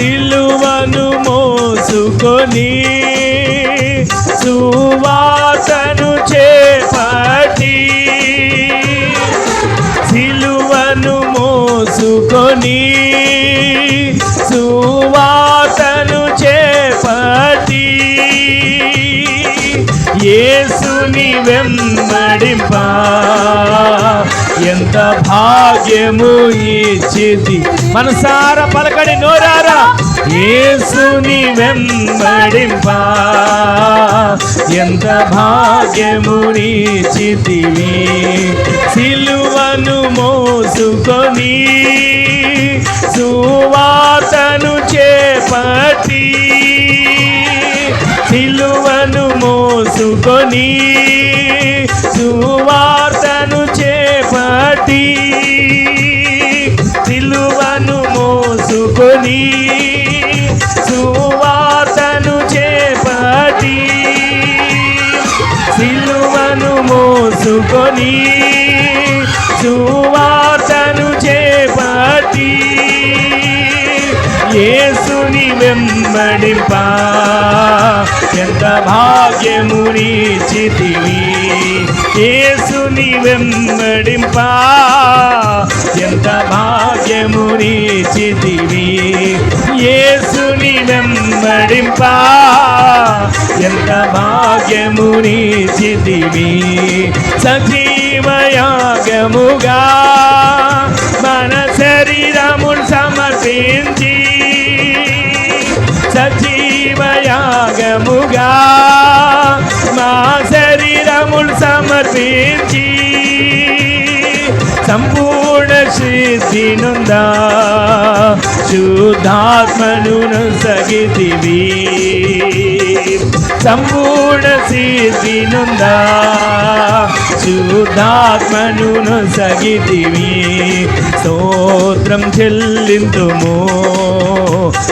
సిలువను మోసుకొని సువార్తను చేపట్టి సిలువను మోసుకొని సువార్తను చేపట్టి యేసుని వెంబడింప ఎంత భాగ్యము ఇచ్చితి. మనసారా పలకడి నోరారా. యేసుని వెంబడింప ఎంత భాగ్యమునిచ్చితివి. సిలువను మోసుకొని సువార్తను చేపట్టి సిలువను మోసుకొని సువార్తను చేపట్టి సిలువను మోసుకొని సువార్తను చేపట్టి సిలువను మోసుకొని సువార్తను చేపట్టి యేసుని వెంబడింప ఎంత భాగ్యమునిచ్చితివి. యేసుని వెంబడింప ఎంత భాగ్యమునిచ్చితివి. యేసుని వెంబడింప ఎంత భాగ్యమునిచ్చితివి. సజీవయాగముగా మన శరీరమును సమర్పించి సజీవయాగముగా మా శరీరమును సమర్పించి సంపూర్ణ సిద్ధి నొందా శుద్ధాత్మను సగితివి. సంపూర్ణ సిద్ధి నొందా శుద్ధాత్మను సగితివి. స్తోత్రం చెల్లింతుము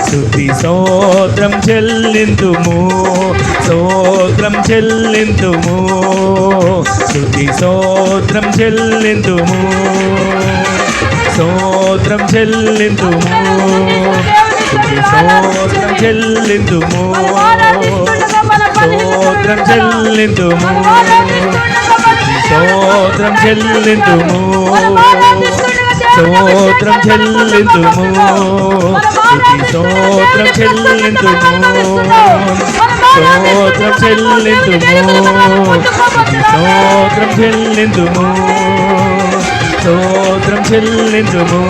స్తుతి స్తోత్రం చెల్లింతుము స్తోత్రం చెల్లింతుము స్తుతి స్తోత్రం చెల్లింతుము స్తోత్రం చెల్లింతుము స్తుతి స్తోత్రం చెల్లింతుము స్తోత్రం చెల్లింతుము స్తోత్రం చెల్లింతుము స్తోత్రం చెల్లింతుము స్తోత్రం చెల్లింతుము స్తోత్రం చెల్లింతుము స్తోత్రం చెల్లింతుము స్తోత్రం చెల్లింతుము.